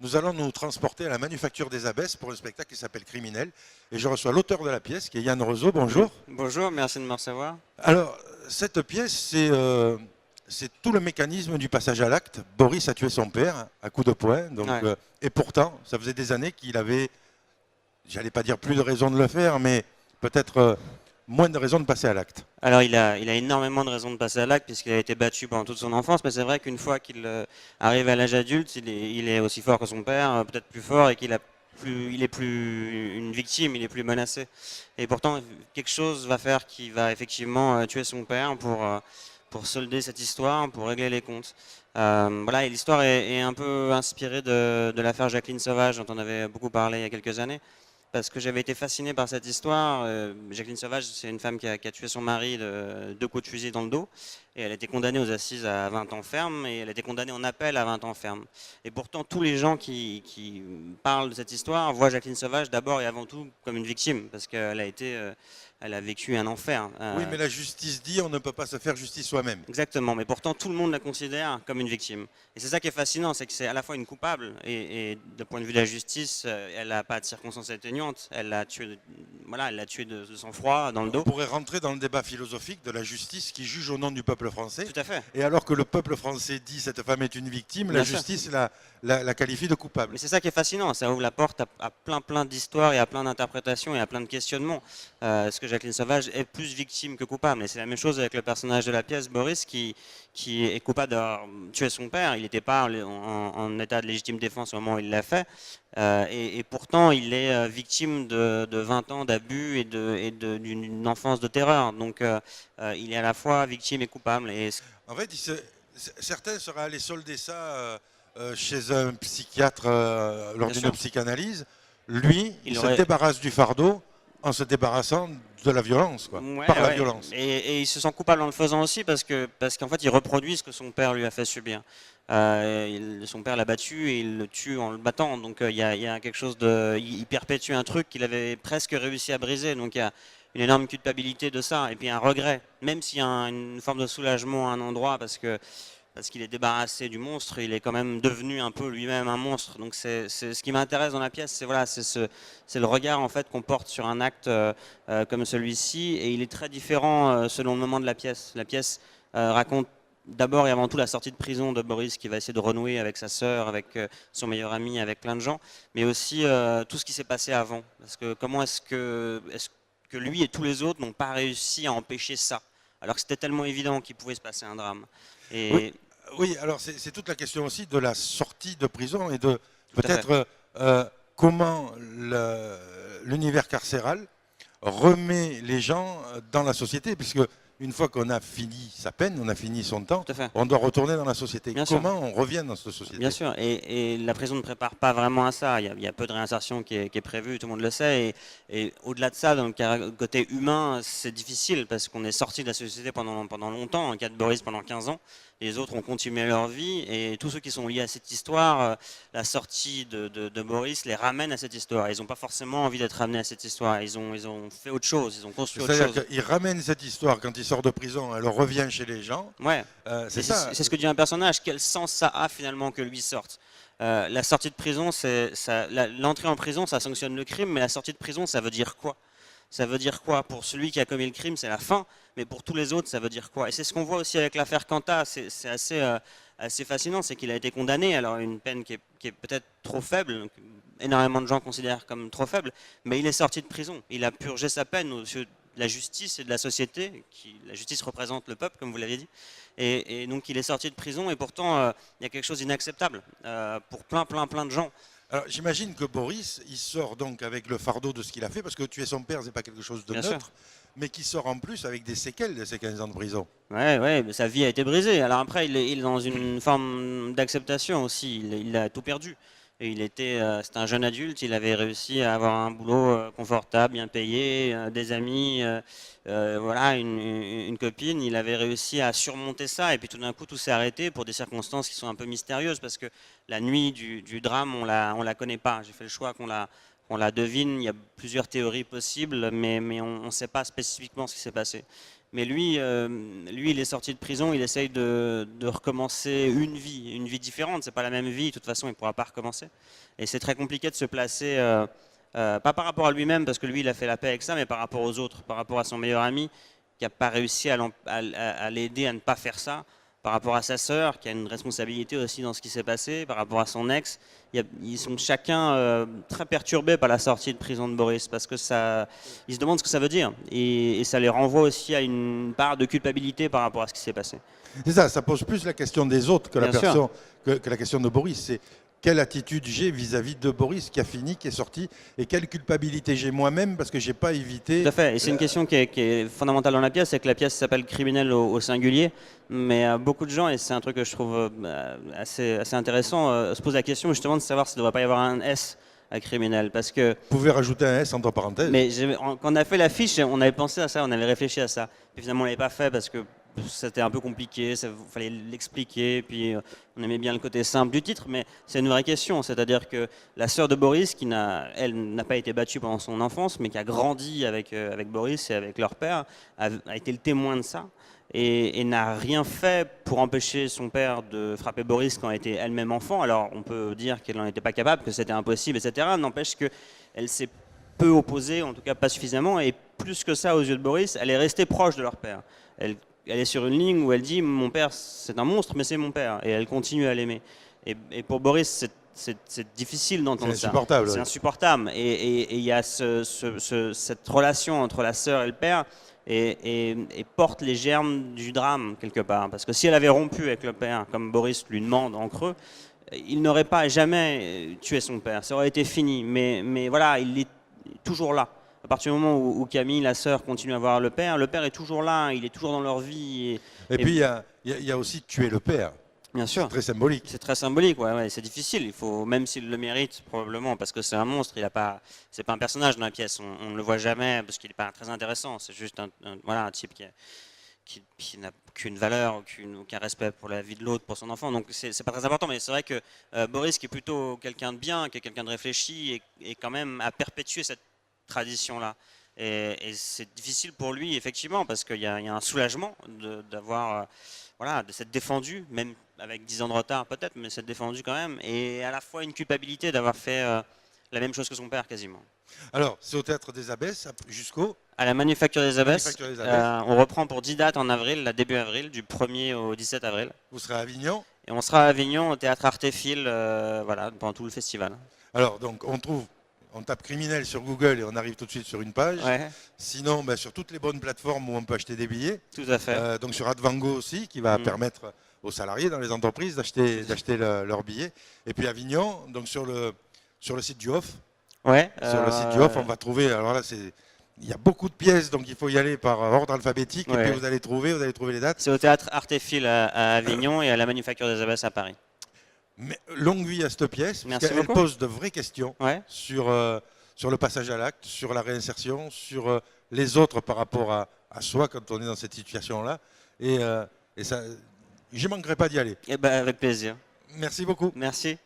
nous allons nous transporter à la Manufacture des Abbesses pour un spectacle qui s'appelle Criminel. Et je reçois l'auteur de la pièce, qui est Yann Roseau. Bonjour. Bonjour, merci de me recevoir. Alors, cette pièce, c'est tout le mécanisme du passage à l'acte. Boris a tué son père à coups de poing. Donc, Ouais. et pourtant, ça faisait des années qu'il avait, j'allais pas dire plus de raisons de le faire, mais peut-être moins de raisons de passer à l'acte. Alors il a énormément de raisons de passer à l'acte puisqu'il a été battu pendant toute son enfance, mais c'est vrai qu'une fois qu'il arrive à l'âge adulte, il est aussi fort que son père, peut-être plus fort, et il est plus une victime, il est plus menacé. Et pourtant, quelque chose va faire qu'il va effectivement tuer son père pour solder cette histoire, pour régler les comptes. Voilà, et l'histoire est un peu inspirée de l'affaire Jacqueline Sauvage dont on avait beaucoup parlé il y a quelques années. Parce que j'avais été fasciné par cette histoire. Jacqueline Sauvage, c'est une femme qui a tué son mari de 2 coups de fusil dans le dos. Et elle a été condamnée aux assises à 20 ans ferme. Et elle a été condamnée en appel à 20 ans ferme. Et pourtant, tous les gens qui parlent de cette histoire voient Jacqueline Sauvage d'abord et avant tout comme une victime. Parce qu'elle elle a vécu un enfer. Oui, mais la justice dit on ne peut pas se faire justice soi-même. Exactement, mais pourtant tout le monde la considère comme une victime. Et c'est ça qui est fascinant, c'est que c'est à la fois une coupable, et du point de vue de la justice, elle n'a pas de circonstances atténuantes, elle l'a tué, voilà, elle l'a tué de sang-froid, dans le dos. On pourrait rentrer dans le débat philosophique de la justice qui juge au nom du peuple français. Tout à fait. Et alors que le peuple français dit cette femme est une victime, Bien la sûr. justice la qualifie de coupable. Mais c'est ça qui est fascinant, ça ouvre la porte à plein d'histoires et à plein d'interprétations et à plein de questionnements. Est-ce que Jacqueline Sauvage est plus victime que coupable? Et c'est la même chose avec le personnage de la pièce, Boris, qui est coupable d'avoir tué son père. Il n'était pas en état de légitime défense au moment où il l'a fait. Et pourtant, il est victime de 20 ans d'abus et d'une enfance de terreur. Donc, il est à la fois victime et coupable. En fait, certains seraient allés solder ça chez un psychiatre lors d'une psychanalyse. Lui, il se débarrasse du fardeau en se débarrassant de la violence, quoi, par la violence. Et il se sent coupable en le faisant aussi parce qu'en fait, il reproduit ce que son père lui a fait subir. Son père l'a battu et il le tue en le battant. Donc il y a quelque chose il perpétue un truc qu'il avait presque réussi à briser. Donc il y a une énorme culpabilité de ça et puis un regret. Même s'il y a une forme de soulagement à un endroit parce qu'il est débarrassé du monstre, il est quand même devenu un peu lui-même un monstre. Donc c'est ce qui m'intéresse dans la pièce, c'est le regard en fait qu'on porte sur un acte comme celui-ci, et il est très différent selon le moment de la pièce. La pièce raconte d'abord et avant tout la sortie de prison de Boris qui va essayer de renouer avec sa sœur, avec son meilleur ami, avec plein de gens, mais aussi tout ce qui s'est passé avant. Parce que comment est-ce que lui et tous les autres n'ont pas réussi à empêcher ça, alors que c'était tellement évident qu'il pouvait se passer un drame. Oui, alors c'est toute la question aussi de la sortie de prison et de peut-être comment l'univers carcéral remet les gens dans la société, puisque une fois qu'on a fini sa peine, on a fini son temps, on doit retourner dans la société. Comment on revient dans cette société? Bien sûr, et la prison ne prépare pas vraiment à ça. Il y a peu de réinsertion qui est prévue, tout le monde le sait. Et au-delà de ça, dans le côté humain, c'est difficile parce qu'on est sorti de la société pendant longtemps. En cas de Boris, pendant 15 ans. Les autres ont continué leur vie, et tous ceux qui sont liés à cette histoire, la sortie de Boris les ramène à cette histoire. Ils n'ont pas forcément envie d'être ramenés à cette histoire. Ils ont fait autre chose, ils ont construit autre chose. C'est-à-dire qu'ils ramènent cette histoire quand il sort de prison, elle revient chez les gens. Ouais. C'est ça. C'est ce que dit un personnage. Quel sens ça a finalement que lui sorte? La sortie de prison, l'entrée en prison, ça sanctionne le crime, mais la sortie de prison, ça veut dire quoi? Ça veut dire quoi? Pour celui qui a commis le crime, c'est la fin, mais pour tous les autres, ça veut dire quoi? Et c'est ce qu'on voit aussi avec l'affaire Quentin, c'est assez fascinant, c'est qu'il a été condamné, alors une peine qui est peut-être trop faible, énormément de gens considèrent comme trop faible, mais il est sorti de prison, il a purgé sa peine aux yeux de la justice et de la société, la justice représente le peuple, comme vous l'avez dit, et donc il est sorti de prison, et pourtant il y a quelque chose d'inacceptable pour plein de gens. Alors j'imagine que Boris, il sort donc avec le fardeau de ce qu'il a fait, parce que tuer son père, c'est pas quelque chose de neutre, mais qui sort en plus avec des séquelles de ces 15 ans de prison. Ouais, mais sa vie a été brisée. Alors après, il est dans une forme d'acceptation aussi, il a tout perdu. Et c'était un jeune adulte, il avait réussi à avoir un boulot confortable, bien payé, des amis, voilà, une copine. Il avait réussi à surmonter ça, et puis tout d'un coup, tout s'est arrêté pour des circonstances qui sont un peu mystérieuses, parce que la nuit du drame, on la connaît pas. J'ai fait le choix qu'on la devine. Il y a plusieurs théories possibles, mais on ne sait pas spécifiquement ce qui s'est passé. Mais lui, il est sorti de prison, il essaye de recommencer une vie différente. C'est pas la même vie, de toute façon, il pourra pas recommencer. Et c'est très compliqué de se placer, pas par rapport à lui-même, parce que lui, il a fait la paix avec ça, mais par rapport aux autres, par rapport à son meilleur ami, qui n'a pas réussi à l'aider à ne pas faire ça, par rapport à sa sœur, qui a une responsabilité aussi dans ce qui s'est passé, par rapport à son ex. Ils sont chacun très perturbés par la sortie de prison de Boris, parce que ils se demandent ce que ça veut dire. Et ça les renvoie aussi à une part de culpabilité par rapport à ce qui s'est passé. C'est ça, ça pose plus la question des autres que, Bien sûr. que la question de Boris. C'est quelle attitude j'ai vis-à-vis de Boris qui a fini, qui est sorti, et quelle culpabilité j'ai moi-même parce que j'ai pas évité. Tout à fait. Et c'est une question qui est fondamentale dans la pièce, c'est que la pièce s'appelle Criminel au singulier, mais beaucoup de gens, et c'est un truc que je trouve assez intéressant, se posent la question justement de savoir s'il ne devrait pas y avoir un S à Criminel, parce que Vous pouvez rajouter un S entre parenthèses. mais quand on a fait l'affiche, on avait pensé à ça, on avait réfléchi à ça. Puis finalement, on l'avait pas fait parce que c'était un peu compliqué, il fallait l'expliquer. Puis on aimait bien le côté simple du titre, mais c'est une vraie question. C'est-à-dire que la sœur de Boris, elle n'a pas été battue pendant son enfance, mais qui a grandi avec Boris et avec leur père, a été le témoin de ça. Et n'a rien fait pour empêcher son père de frapper Boris quand elle était elle-même enfant. Alors on peut dire qu'elle n'en était pas capable, que c'était impossible, etc. N'empêche qu'elle s'est peu opposée, en tout cas pas suffisamment, et plus que ça aux yeux de Boris, elle est restée proche de leur père. Elle est sur une ligne où elle dit mon père c'est un monstre mais c'est mon père, et elle continue à l'aimer. Et pour Boris c'est difficile d'entendre ça. C'est insupportable. C'est Oui. insupportable. Et il y a cette relation entre la sœur et le père et porte les germes du drame quelque part. Parce que si elle avait rompu avec le père, comme Boris lui demande en creux, il n'aurait pas jamais tué son père. Ça aurait été fini. Mais voilà, il est toujours là. À partir du moment où Camille, la sœur, continue à voir le père est toujours là, il est toujours dans leur vie. Et puis il y a aussi tuer le père. Bien sûr. C'est très symbolique. C'est très symbolique, ouais, c'est difficile. Il faut, même s'il le mérite probablement, parce que c'est un monstre, c'est pas un personnage dans la pièce. On ne le voit jamais parce qu'il n'est pas très intéressant. C'est juste un type qui n'a aucune valeur, aucun respect pour la vie de l'autre, pour son enfant. Donc c'est pas très important. Mais c'est vrai que Boris, qui est plutôt quelqu'un de bien, qui est quelqu'un de réfléchi, et quand même a perpétué cette tradition-là. Et c'est difficile pour lui, effectivement, parce qu'il y a un soulagement d'avoir, de s'être défendu, même avec 10 ans de retard peut-être, mais s'être défendu quand même, et à la fois une culpabilité d'avoir fait la même chose que son père quasiment. Alors, c'est au Théâtre des Abbesses jusqu'au À la Manufacture des Abbesses, Abbesses. on reprend pour 10 dates en avril, la début avril, du 1er au 17 avril. Vous serez à Avignon. Et on sera à Avignon, au Théâtre Artéphile, pendant tout le festival. Alors, donc, on tape criminel sur Google et on arrive tout de suite sur une page. Ouais. Sinon, sur toutes les bonnes plateformes où on peut acheter des billets. Tout à fait. Donc sur Advango aussi, qui va permettre aux salariés dans les entreprises d'acheter leurs billets. Et puis Avignon, donc sur le site du Off. Ouais. Sur le site du Off, on va trouver. Alors là, il y a beaucoup de pièces, donc il faut y aller par ordre alphabétique. Ouais. Et puis vous allez trouver les dates. C'est au Théâtre Artéphile à Avignon et à la Manufacture des Abbesses à Paris. Mais longue vie à cette pièce, parce qu'elle pose de vraies questions sur le passage à l'acte, sur la réinsertion, sur les autres par rapport à soi quand on est dans cette situation-là. Et ça, je ne manquerai pas d'y aller. Eh ben, avec plaisir. Merci beaucoup. Merci.